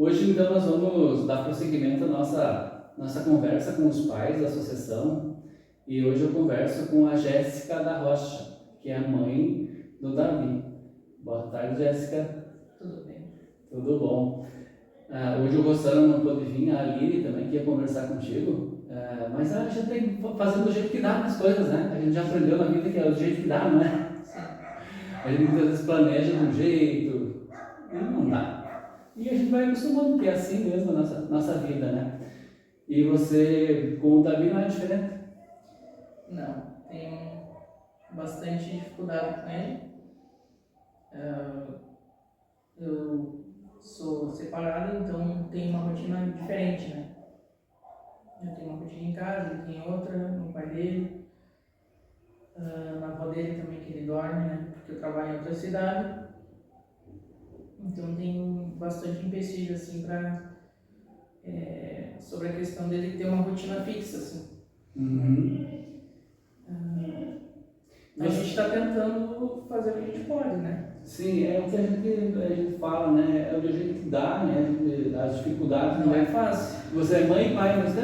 Hoje, então, nós vamos dar prosseguimento à nossa conversa com os pais da associação. E hoje eu converso com a Jéssica da Rocha, que é a mãe do Davi. Boa tarde, Jéssica. Tudo bem. Tudo bom? Hoje o Rossano não pôde vir, a Aline também que ia conversar contigo. Mas a gente tem que fazer do jeito que dá as coisas, né? A gente já aprendeu na vida que é do jeito que dá, não é? Sim. A gente muitas vezes planeja de um jeito e não dá. E a gente vai acostumando, que é assim mesmo a nossa vida, né? E você, com o Davi, não é diferente? Não, tenho bastante dificuldade com ele. Eu sou separado, então tenho uma rotina diferente, né? Eu tenho uma rotina em casa, ele tem outra, no pai dele, na avó dele também, que ele dorme, né? Porque eu trabalho em outra cidade. Então tenho bastante empecilho, assim, sobre a questão dele ter uma rotina fixa, assim. A gente está tentando fazer o que a gente pode, né? Sim, é o que a gente fala, né? É o jeito que dá, né? As dificuldades. Não é fácil. Você é mãe e pai, mas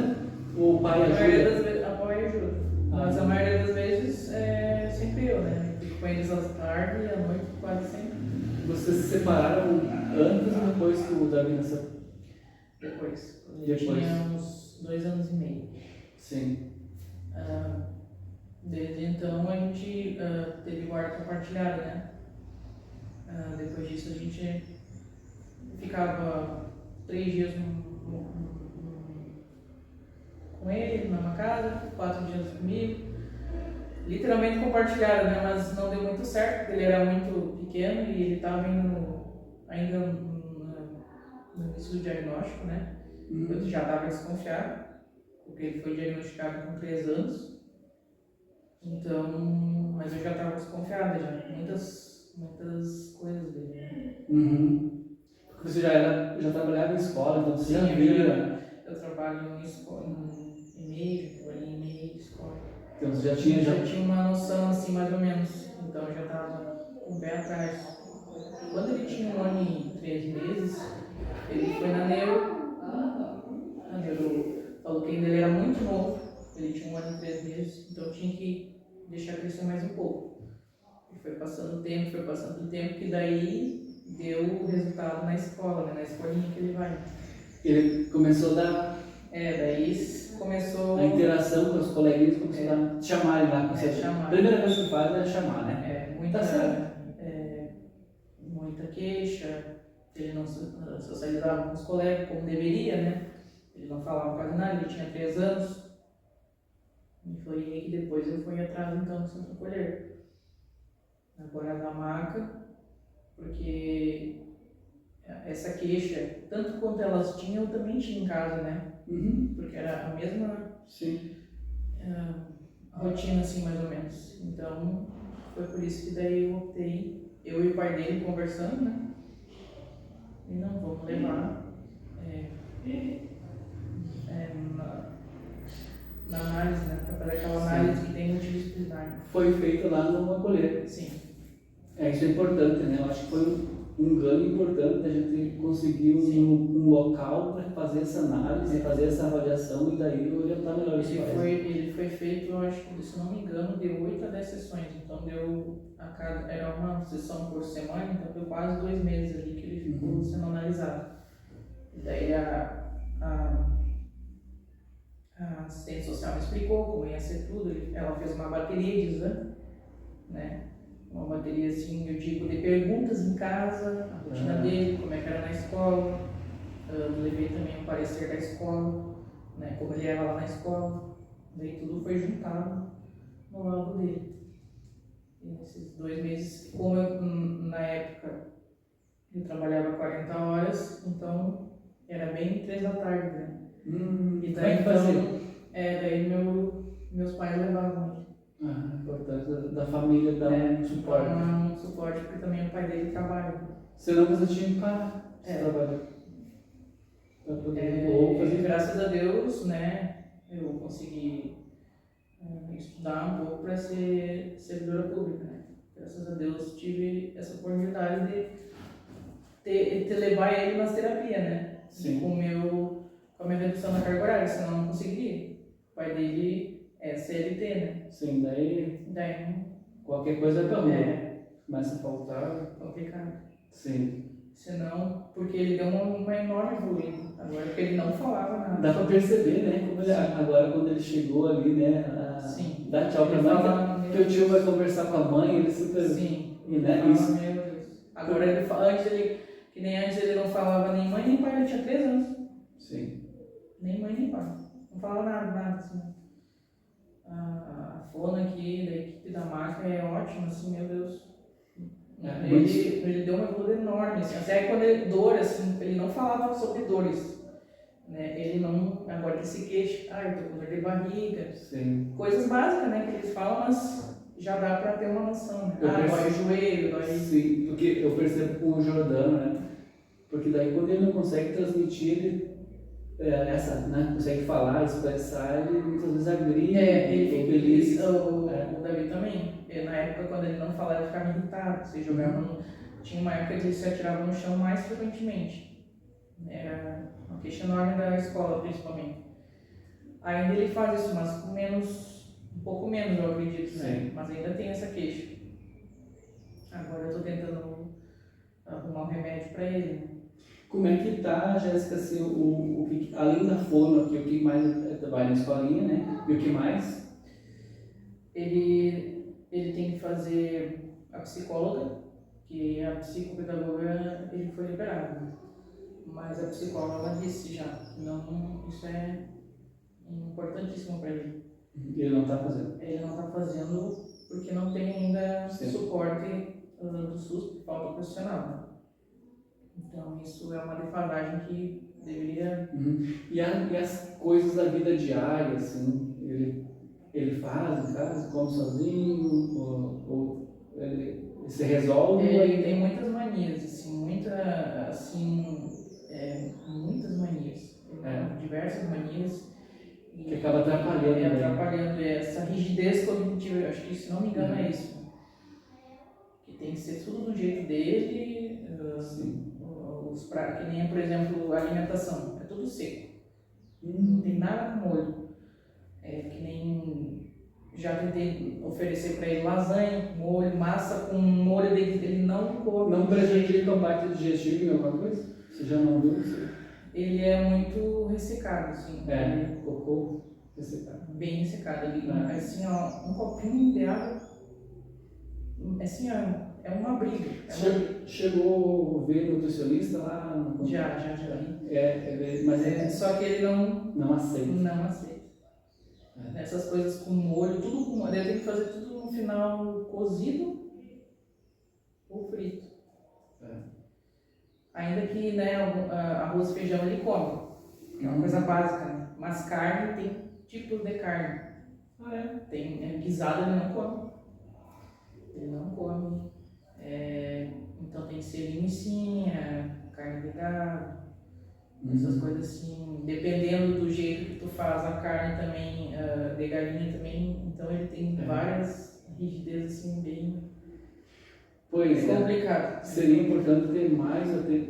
o pai ajuda? A maioria das vezes apoia e ajuda. Mas a maioria das vezes é sempre eu, né? Eu fico com eles à tarde e à noite quase sempre. Vocês se separaram antes ou depois que o Davi nasceu? Depois. Ele tinha uns 2 anos e meio. Sim. Desde então a gente teve guarda compartilhada, né? Depois disso a gente ficava 3 dias com ele, numa casa, 4 dias comigo. Literalmente compartilhado, né? Mas não deu muito certo, porque ele era muito pequeno e ele estava ainda no início do diagnóstico, né? Eu já estava desconfiado, porque ele foi diagnosticado com 3 anos. Então, mas eu já estava desconfiada, já. Muitas coisas dele, né? Porque você já trabalhava em escola, então você já via. Eu trabalho em escola, em meio, trabalhei em meio de escola. Então você já tinha uma noção assim, mais ou menos. Então eu já estava com o pé atrás. Quando ele tinha 1 ano e 3 meses, ele foi na neuro. A neuro falou que ainda ele era muito novo. Ele tinha 1 ano e 3 meses, então eu tinha que deixar crescer mais um pouco. E foi passando o tempo, que daí deu o resultado na escola, né? Na escolinha que ele vai. Ele começou a dar. Daí começou. A interação com os coleguinhas, começou a chamarem lá. A primeira coisa que faz é chamar, né? Muita queixa, ele não socializava com os colegas como deveria, né? Ele não falava quase nada, ele tinha 3 anos. E foi aí que depois eu fui atrás então do Centro Acolher. Agora na maca, porque essa queixa, tanto quanto elas tinham, eu também tinha em casa, né? Porque era a mesma rotina, assim, mais ou menos. Então, foi por isso que daí eu optei, eu e o pai dele conversando, né? E não, vamos levar na análise, né? Para fazer aquela análise que tem multidisciplinar. Foi feito lá no Acolher. Sim. Isso é importante, né? Eu acho que foi um ganho importante a gente conseguir um local para fazer essa análise, fazer essa avaliação e daí orientar melhor os pais. Ele foi feito, eu acho que, se não me engano, deu 8 a 10 sessões. Então era uma sessão por semana, então deu quase 2 meses ali que ele ficou sendo analisado. E daí a assistente social me explicou como ia ser tudo. Ela fez uma bateria de exame, né? Uma bateria, assim, eu digo, de perguntas em casa, a rotina dele, como é que era na escola. Eu levei também o parecer da escola, né? Como ele era lá na escola. Daí tudo foi juntado no laudo dele. E nesses 2 meses, como eu, na época, eu trabalhava 40 horas, então era bem 3 da tarde, né? E daí então, daí meus pais levavam ele. A importância da família dar um suporte. Um suporte, porque também o pai dele trabalha. Senão você tinha que parar de trabalhar. Ou fazer. Graças a Deus, né, eu consegui estudar um pouco para ser servidora pública, né? Graças a Deus tive essa oportunidade levar ele nas terapias, né? Sim. Com a minha redução da carga horária, senão eu não conseguiria. O pai dele é CLT, né? Sim, daí Daí qualquer coisa é pra rua. é Começa a faltar. complicado. Sim. Senão, porque ele deu uma enorme evoluída. Agora, porque ele não falava nada. Dá pra perceber, né? Como ele, agora quando ele chegou ali, né? Sim. Dá tchau pra Ele mãe, fala, que o tio vai conversar com a mãe, ele super. Sim. E, né? Fala, Isso. meu Deus. Agora ele fala, que nem antes ele não falava nem mãe nem pai, ele tinha 3 anos. Sim. Nem mãe nem pai. Não falava nada, assim. A Fona aqui, da equipe da marca, é ótima, assim, meu Deus. Ele deu uma evolução enorme, assim, até quando dor, assim, ele não falava sobre dores, né? Ele não, agora ele se queixa, eu tô com dor de barriga, Sim. coisas básicas, né, que eles falam, mas já dá pra ter uma noção, né? Dói o joelho, dói... Sim, porque eu percebo com o Jordano, né? Porque daí quando ele não consegue transmitir, ele consegue falar, expressar, ele muitas vezes agride, ele fica feliz. O Davi também. Na época, quando ele não falava, ele ficava irritado. Você jogava tinha uma época que ele se atirava no chão mais frequentemente. Era uma queixa enorme da escola, principalmente. Ainda ele faz isso, mas com um pouco menos, eu acredito, né? Mas ainda tem essa queixa. Agora eu tô tentando arrumar um remédio para ele, né? Como é que tá, Jéssica, assim, além da fono aqui, o que mais vai na escolinha, né? E o que mais? Ele tem que fazer a psicóloga, que a psicopedagoga ele foi liberado, né? Mas a psicóloga disse já que não, isso é importantíssimo para ele. Ele não está fazendo? Ele não está fazendo porque não tem ainda suporte do SUS por falta profissional, né? Então isso é uma defasagem que deveria... E as coisas da vida diária, assim, ele faz em casa, come sozinho, ou ele se resolve? Ele tem muitas manias, assim, muitas manias, diversas manias. Que acaba atrapalhando. Atrapalhando essa rigidez cognitiva, eu acho que, se não me engano, é isso. Que tem que ser tudo do jeito dele, que nem, por exemplo, a alimentação, é tudo seco. Não tem nada com molho. Que nem já tentei oferecer para ele lasanha com molho, massa com molho dele, ele não come. Não prejudica o pacto digestivo em alguma coisa? Você já não viu? Ele é muito ressecado, assim. Cocô ressecado. Bem ressecado. Ele, assim, ó, um copinho de água, assim, ó, é uma briga. Chegou a ver nutricionista lá? Já. Mas só que ele não aceita. Não aceita. Essas coisas com molho, tudo com molho. Eu tenho que fazer tudo no final cozido ou frito. Ainda que, né, arroz e feijão ele come. É uma coisa básica, né? Mas carne tem tipos de carne. Tem guisada ele não come. Ele não come. Então tem que ser linguiça, carne de gado, essas coisas assim. Dependendo do jeito que tu faz a carne também, de galinha também, então ele tem várias rigidezes assim bem complicado. Seria importante ter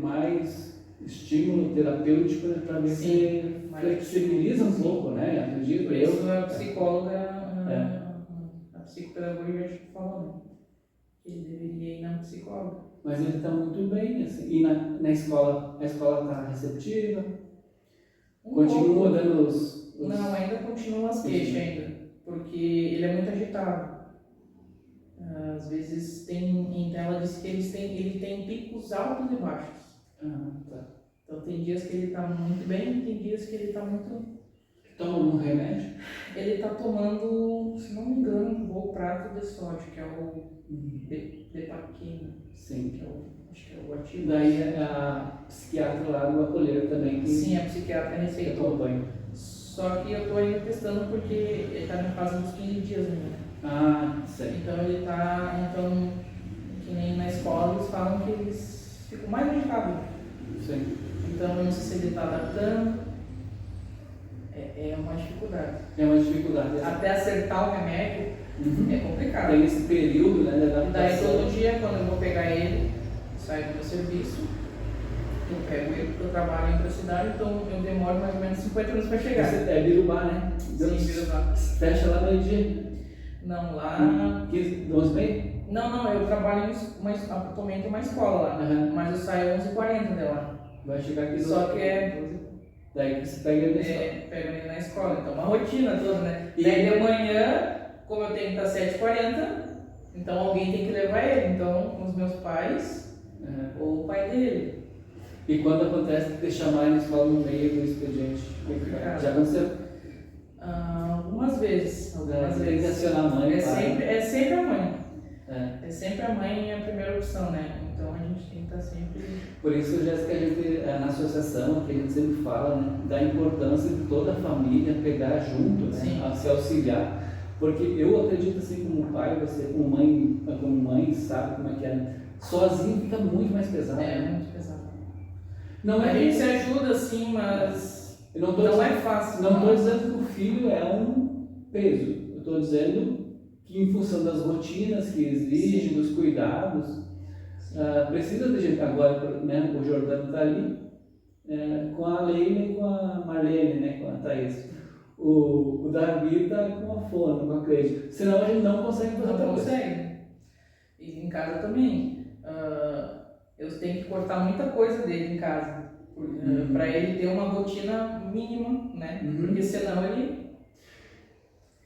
mais estímulo terapêutico para ver se flexibiliza um pouco, né? Acredito. Por isso a psicóloga, a psicopedagoga já falou, né? Que ele deveria ir na psicóloga. Mas ele está muito bem, assim. E na escola, a escola está receptiva? Continua dando os... Não, ainda continua as queixas ainda, porque ele é muito agitado. Às vezes então ela disse que ele tem picos altos e baixos. Então tem dias que ele está muito bem, tem dias que ele está muito... Toma algum remédio? Ele está tomando, se não me engano, um Volprato de sódio, que é o Depaquina. Sim. Que acho que é o ativo. Daí a psiquiatra lá do acolher também. Sim, a psiquiatra receitou. Acompanha. Só que eu estou ainda testando porque ele está na fase dos 15 dias ainda. Sei. Então ele está, que nem na escola eles falam que eles ficam mais agitados. Sim. Então eu não sei se ele está adaptando. É uma dificuldade. É uma dificuldade. Até acertar o remédio é complicado. Tem esse período, né, de adaptação. Daí todo dia, quando eu vou pegar ele, saio do meu serviço, Eu pego ele porque eu trabalho em outra cidade, então eu demoro mais ou menos 50 minutos para chegar. Você é Birubá, né? Sim, Birubá. Fecha lá meio-dia? Não, lá... 15, 11h30? Não, eu trabalho atualmente em uma escola lá, mas eu saio 11h40 de lá. Vai chegar aqui Só que é... Daí você pega ele na escola. Pega ele na escola, então uma rotina toda, né? E daí de manhã, como eu tenho que estar 7h40, então alguém tem que levar ele, então os meus pais ou o pai dele. E quando acontece de chamar na escola no meio do expediente? Já aconteceu? Algumas vezes. Tem que acionar a mãe. É sempre a mãe. É sempre a mãe a primeira opção, né? Então a gente tem que estar sempre... Por isso, Jéssica, a gente, na associação, que a gente sempre fala, né, da importância de toda a família pegar junto, né, a se auxiliar. Porque eu acredito, assim, como pai, você como mãe sabe como é que é, né? Sozinho fica muito mais pesado. Muito pesado. Não é a gente se ajuda, sim, mas não é fácil. Não estou dizendo que o filho é um peso. Eu estou dizendo que, em função das rotinas que exige, dos cuidados, precisa de gente. Agora, né, o Jordano está ali, com a Leila e com a Marlene, né, com a Thaís. O Davi está com a Fona, com a Cleide. Senão a gente não consegue fazer outra coisa. Não consegue. E em casa também. Eu tenho que cortar muita coisa dele em casa. Para ele ter uma rotina mínima, né? Porque senão ele...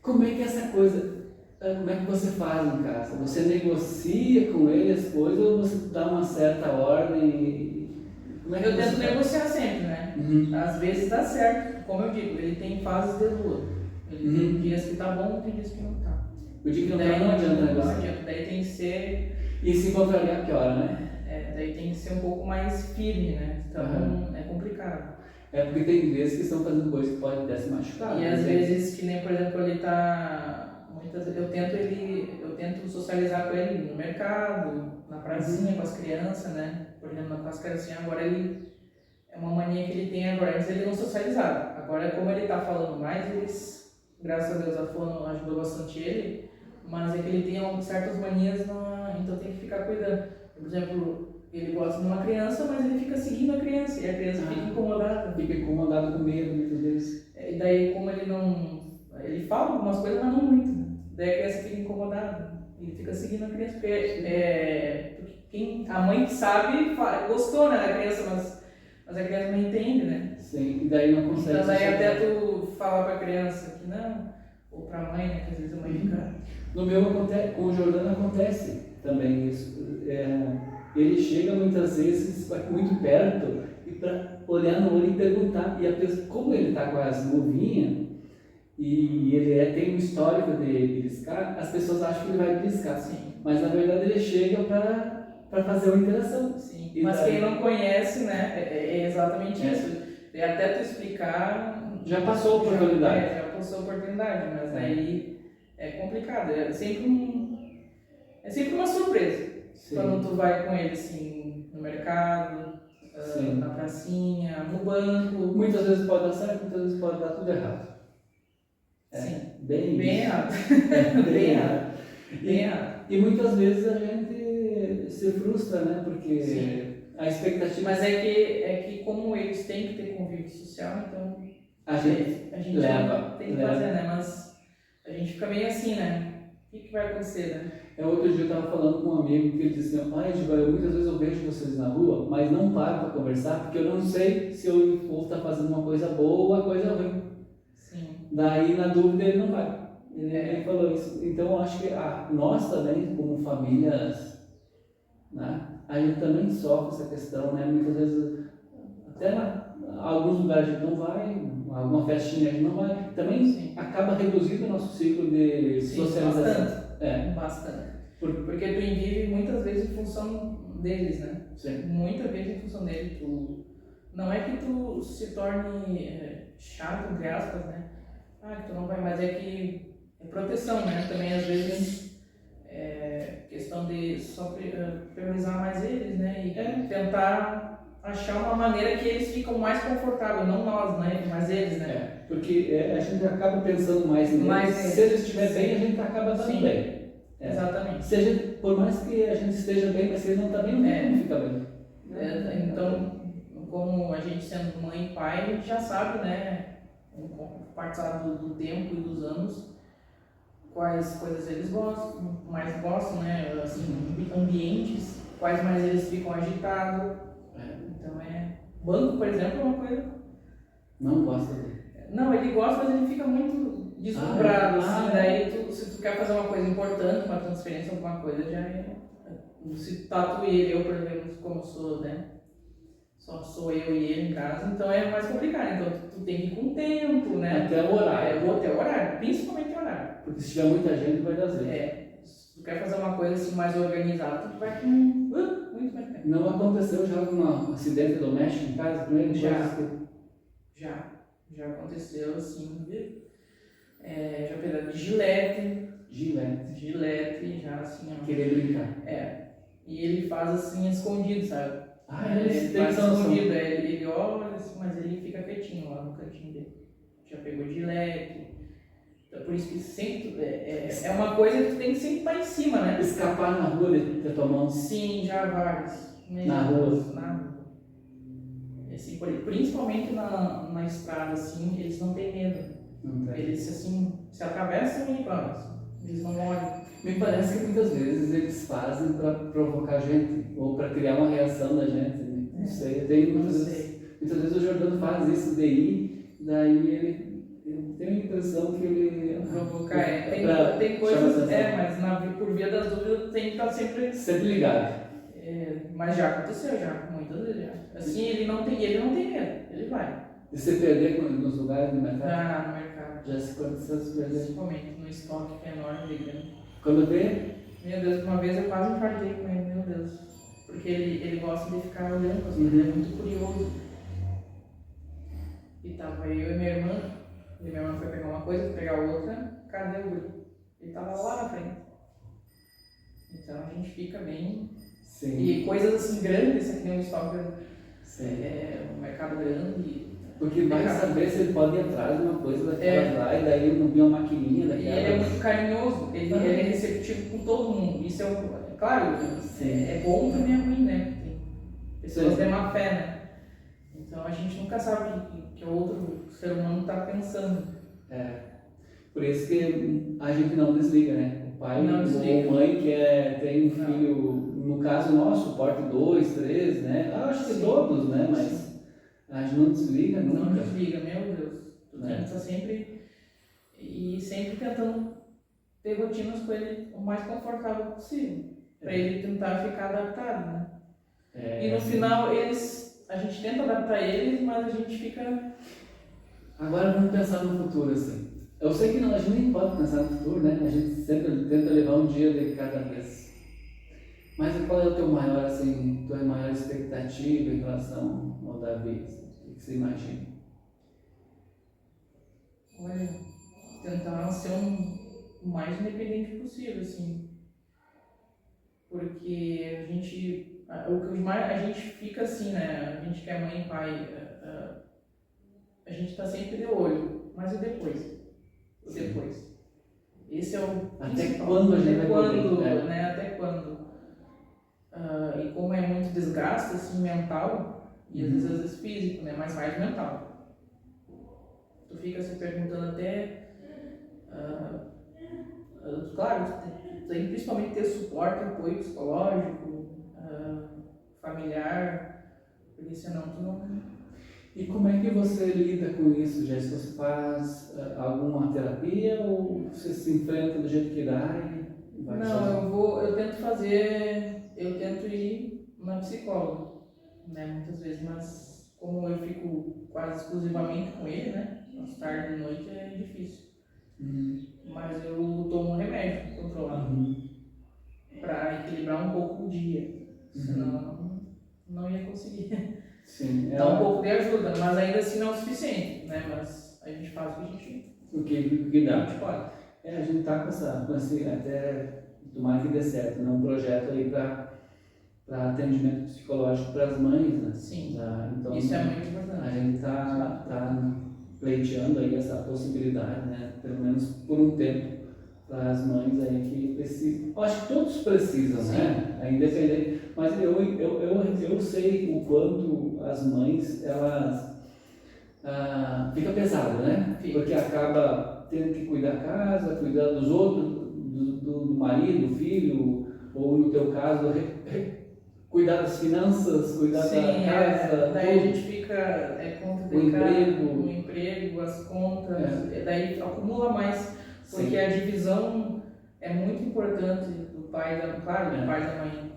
Como é que é essa coisa? Como é que você faz em casa? Você negocia com ele as coisas ou você dá uma certa ordem? Como é que eu tento negociar sempre, né? Às vezes dá certo, como eu digo, ele tem fases de lua. Ele tem dias que tá bom, tem dias que não tá. O dia que não tá não adianta negociar. Não adianta, daí tem que ser... E se contrariar a que hora, né? Daí tem que ser um pouco mais firme, né? Então é complicado. Porque tem vezes que estão fazendo coisas que podem até se machucar. E às vezes, que nem por exemplo, ele tá... Eu tento socializar com ele no mercado, na pracinha com as crianças, né? Por exemplo, com as crianças, agora ele... É uma mania que ele tem agora, antes ele não socializava. Agora, como ele tá falando mais, eles... Graças a Deus, a Fono ajudou bastante ele, mas é que ele tem certas manias, então tem que ficar cuidando. Por exemplo, ele gosta de uma criança, mas ele fica seguindo a criança, e a criança fica incomodada. Fica incomodada com medo, muitas vezes. E daí, como ele não... Ele fala algumas coisas, mas não muito. Daí a criança fica incomodada. Ele fica seguindo a criança, porque a mãe que sabe, gostou, né, da criança, mas a criança não entende, né? Sim, e daí não consegue... Então daí até tu falar pra criança que não, ou pra mãe, né, que às vezes a mãe fica... No meu acontece, com o Jordano acontece também isso. Ele chega muitas vezes muito perto e para olhar no olho e perguntar. E a pessoa, como ele está com as luvinhas e ele tem um histórico de beliscar, as pessoas acham que ele vai beliscar. Sim. Mas na verdade ele chega para fazer uma interação. Sim. Mas daí, quem não conhece, né, é exatamente isso. E até tu explicar... Já passou a oportunidade. Já passou a oportunidade, mas daí é complicado. É sempre uma surpresa. Sim. Quando tu vai com ele assim, no mercado, na pracinha, no banco. Muitas vezes pode dar certo, muitas vezes pode dar tudo errado. Sim. Bem errado. Bem errado. Bem errado. E muitas vezes a gente se frustra, né? Porque a expectativa... Mas é que como eles têm que ter convívio social, então a gente leva. Tem que fazer, né? Mas a gente fica meio assim, né? O que vai acontecer, né? Outro dia eu estava falando com um amigo que ele disse assim, muitas vezes eu vejo vocês na rua, mas não paro para conversar, porque eu não sei se o povo está fazendo uma coisa boa ou uma coisa ruim. Sim. Daí, na dúvida, ele não vai. Ele falou isso. Então, eu acho que nós também, como famílias, né, a gente também sofre essa questão, né? Muitas vezes, até em alguns lugares a gente não vai, alguma festinha a gente não vai. Também acaba reduzindo o nosso ciclo de socialização. Bastante. Porque tu vive muitas vezes em função deles, né? Sim. Muitas vezes em função deles. Não é que tu se torne chato, entre aspas, né? Que tu não vai, mas é que é proteção, né? Também às vezes questão de só priorizar mais eles, né? E tentar achar uma maneira que eles ficam mais confortáveis, não nós, né? Mas eles, né? Porque a gente acaba pensando mais neles. Se eles estiverem bem, a gente acaba dando bem. Exatamente. Por mais que a gente esteja bem, mas se ele não está bem, não tem como ficar bem. Então, como a gente sendo mãe e pai, a gente já sabe, né, com o passar do tempo e dos anos, quais coisas eles gostam, mais gostam, né, assim, ambientes, quais mais eles ficam agitados. Então banco, por exemplo, é uma coisa. Não gosta dele. Não, ele gosta, mas ele fica muito deslumbrado, assim, daí se tu quer fazer uma coisa importante, uma transferência, alguma coisa, já é. Se tatu ele, eu, por exemplo, como sou, né? Só sou eu e ele em casa, então é mais complicado. Então tu tem que ir com tempo, né? Até o horário. Até o horário, principalmente o horário. Porque se tiver muita gente, vai dar zero. Se tu quer fazer uma coisa assim mais organizada, tu vai com muito mais tempo. Não aconteceu já algum acidente doméstico em casa com ele? Já aconteceu, assim, já pegaram de gilete, já assim, ó. Querer brincar. E ele faz assim escondido, sabe? Ele faz escondido, ele olha assim, mas ele fica quietinho lá no cantinho dele. Já pegou gilete. Então, por isso que sempre é uma coisa que tu tem que sempre estar em cima, né? Escapar na rua de tua mão. Sim, já vários. Na rua. Assim, principalmente na estrada, assim, eles não têm medo. Eles, assim, se atravessam e vão. Eles não olham. Me parece que muitas vezes eles fazem para provocar a gente, ou para criar uma reação da gente. Né? Não sei. Muitas vezes o Jordano faz isso de ir, daí eu tenho a impressão que ele... Provocar, tem coisas, mas por via das dúvidas tem que estar sempre ligado. Mas já aconteceu, muitas vezes já. Assim, ele não tem medo, ele vai. E você perder nos lugares do mercado? No mercado. Já se aconteceu se perder? Principalmente no estoque, que é enorme, de grande. Quando vê? Meu Deus, uma vez eu quase infartei com ele, meu Deus. Porque ele gosta de ficar olhando as coisas, ele é muito curioso. E tava eu e minha irmã foi pegar uma coisa, pegar outra, cadê o guri? Ele tava lá na frente. Então a gente fica bem... Sim. E coisas assim grandes, aqui no estoque, um mercado grande. Porque vai saber se ele pode ir atrás de uma coisa daquela lá, e daí ele não viu uma maquininha daquela. E ele é muito carinhoso, ele é receptivo com todo mundo. Isso claro, é bom também é ruim, né? Tem pessoas de má fé, né? Então a gente nunca sabe o que o outro ser humano está pensando. Por isso que a gente não desliga, né? O pai ou a mãe que tem um filho, no caso nosso, porte 2, 3, né? Acho que todos, né? Mas a gente não desliga nunca. Não desliga, meu Deus. Tu tem que estar sempre tentando ter rotinas com ele o mais confortável possível. Para ele tentar ficar adaptado, né? E no final a gente tenta adaptar eles, mas a gente fica... Agora vamos pensar no futuro, assim. Eu sei que a gente nem pode pensar no futuro, né? A gente sempre tenta levar um dia de cada vez. Mas qual é o tua maior expectativa em relação ao Davi? O que você imagina? Olha, tentar ser o mais independente possível, assim. Porque a gente fica assim, né? A gente que é mãe e pai, a gente está sempre de olho. Mas e depois? Esse é o Até principal. quando a gente vai poder, né? Até quando? E como é muito desgaste assim, mental, e às vezes físico, né? Mas mais mental. Tu fica se perguntando até... claro, tu tem principalmente ter suporte, apoio psicológico, familiar, porque senão tu não... E como é que você lida com isso, Jéssica? Você faz alguma terapia ou você se enfrenta do jeito que dá e vai? Não, eu tento ir na psicóloga, né, muitas vezes, mas como eu fico quase exclusivamente com ele, né, às tarde e noite é difícil. Mas eu tomo um remédio controlado para equilibrar um pouco o dia, senão não ia conseguir. Sim, dá um pouco de ajuda, mas ainda assim não é o suficiente, né? Mas a gente faz o que dá. A gente pode. A gente está com esse, até tomara que dê certo, né? Um projeto aí para atendimento psicológico para as mães, né? Sim, então, isso é muito importante. A gente está pleiteando aí essa possibilidade, né? Pelo menos por um tempo, para as mães aí que precisam. Eu acho que todos precisam, né? Independente. Mas eu sei o quanto as mães, elas fica pesado, né? Fica. Porque acaba tendo que cuidar da casa, cuidar dos outros, do marido, do filho, ou no teu caso, cuidar das finanças, cuidar Sim, da casa, daí a tudo. gente fica conta de O casa, emprego. o emprego, as contas, daí acumula mais, porque Sim. a divisão é muito importante do pai, claro, do pai e da mãe,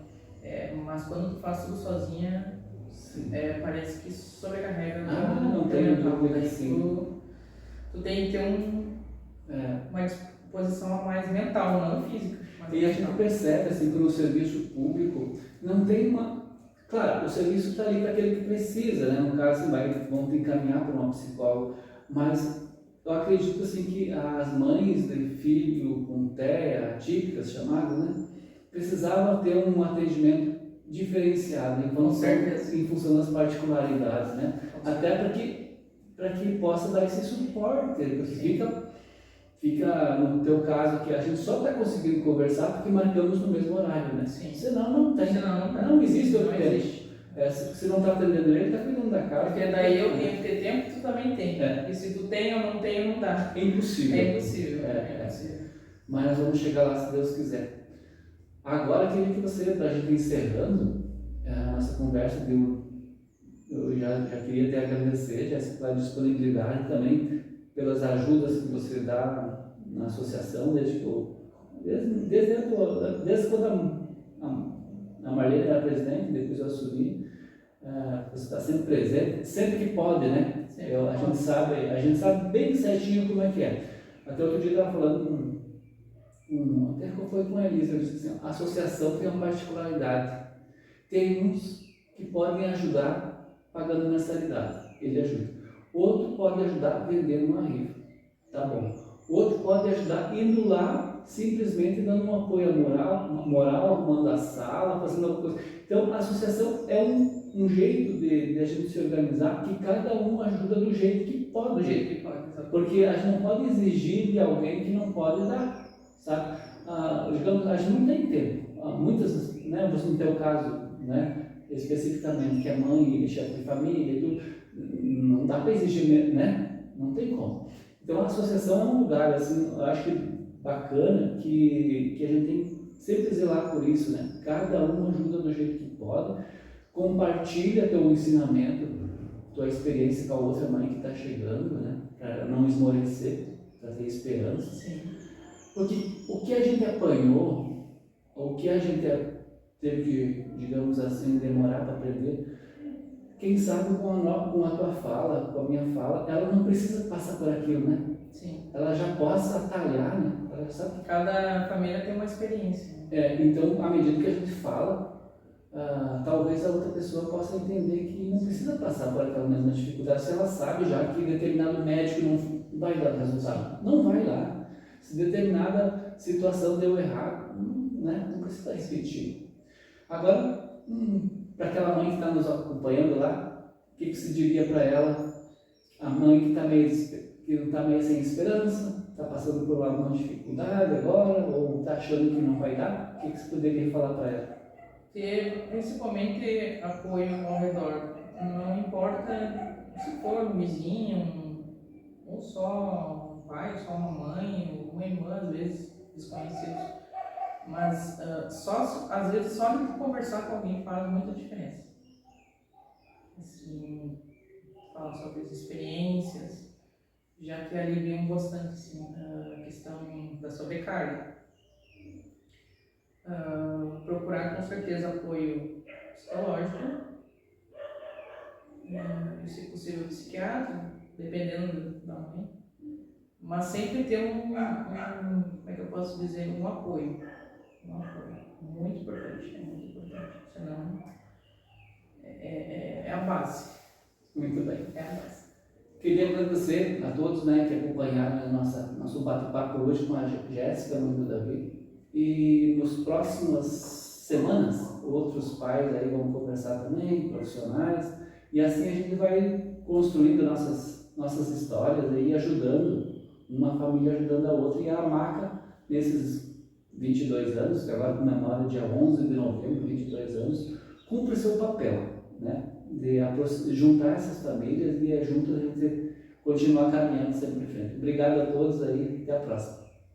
mas quando tu faz tudo sozinha, parece que sobrecarrega. Não tenho dúvida, Tu tem que ter uma disposição a mais mental, não física. E a gente percebe, assim, que no serviço público não tem uma... Claro, o serviço está ali para aquele que precisa, né? No caso, assim, vão te encaminhar para uma psicóloga, mas eu acredito, assim, que as mães de filho com TEA, atípicas chamadas, né? Precisavam ter um atendimento diferenciado em função das particularidades, né? Até para que possa dar esse suporte, porque fica no teu caso que a gente só está conseguindo conversar porque marcamos no mesmo horário, né? Sim. Senão não tem. Não existe outro tempo. Se não está atendendo ele, está cuidando da casa. Porque daí eu tenho que ter tempo, tu também tem. E se tu tem ou não tem, não dá. É impossível. É impossível. Mas nós vamos chegar lá se Deus quiser. Agora eu queria que você, para a gente ir encerrando a nossa conversa, eu já queria te agradecer, Jéssica, pela disponibilidade também, pelas ajudas que você dá na associação, desde quando a Marlene era presidente, depois eu assumi, você está sempre presente, sempre que pode, né? A gente sabe bem certinho como é que é. Até outro dia eu estava falando até que foi com a Elisa, eu disse assim, a associação tem uma particularidade. Tem uns que podem ajudar pagando mensalidade, ele ajuda. Outro pode ajudar vendendo uma rifa, tá bom. Outro pode ajudar indo lá, simplesmente dando um apoio moral, arrumando a sala, fazendo alguma coisa. Então, a associação é um jeito de a gente se organizar, que cada um ajuda do jeito que pode. Porque a gente não pode exigir de alguém que não pode dar, sabe? Digamos, a gente não tem tempo. Muitas, né, você no teu caso, né, especificamente, que é mãe e chefe de família e tudo, não dá para exigir, né? Não tem como. Então a associação é um lugar, assim, eu acho que bacana, que a gente tem que sempre zelar por isso, né? Cada um ajuda do jeito que pode, compartilha teu ensinamento, tua experiência com a outra mãe que está chegando, né? Para não esmorecer, para ter esperança. Sim. Porque o que a gente apanhou, ou o que a gente teve que, digamos assim, demorar para aprender, quem sabe com a tua fala, com a minha fala, ela não precisa passar por aquilo, né? Sim. Ela já possa atalhar, né? Ela sabe. Cada família tem uma experiência. Então, à medida que a gente fala, talvez a outra pessoa possa entender que não precisa passar por aquela mesma dificuldade, se ela sabe já que determinado médico não vai dar resultado. Não vai lá. Se determinada situação deu errado, né? Não precisa repetir. Agora, para aquela mãe que está nos acompanhando lá, o que se diria para ela? A mãe que não está meio sem esperança, está passando por alguma dificuldade agora, ou está achando que não vai dar, o que você poderia falar para ela? Ter principalmente apoio ao redor. Não importa se for um vizinho, ou só um pai, só uma mãe, ou uma irmã, às vezes desconhecidos. Mas às vezes só de conversar com alguém faz muita diferença. Assim, falar sobre as experiências, já que aliviam bastante assim, a questão da sobrecarga. Procurar com certeza apoio psicológico, e se possível psiquiatra, dependendo da mãe, mas sempre ter como é que eu posso dizer, um apoio. Muito importante, senão é a base. Muito bem. É a base. Queria agradecer a todos, né, que acompanharam nosso bate-papo hoje com a Jéssica, mãe do Davi. E nas próximas semanas, outros pais aí vão conversar também, profissionais, e assim a gente vai construindo nossas histórias aí, ajudando, uma família ajudando a outra, e a maca, 22 anos, que agora comemora dia 11 de novembro, 22 anos, cumpre seu papel, né? De juntar essas famílias e juntos a gente continuar caminhando sempre em frente. Obrigado a todos aí, até a próxima.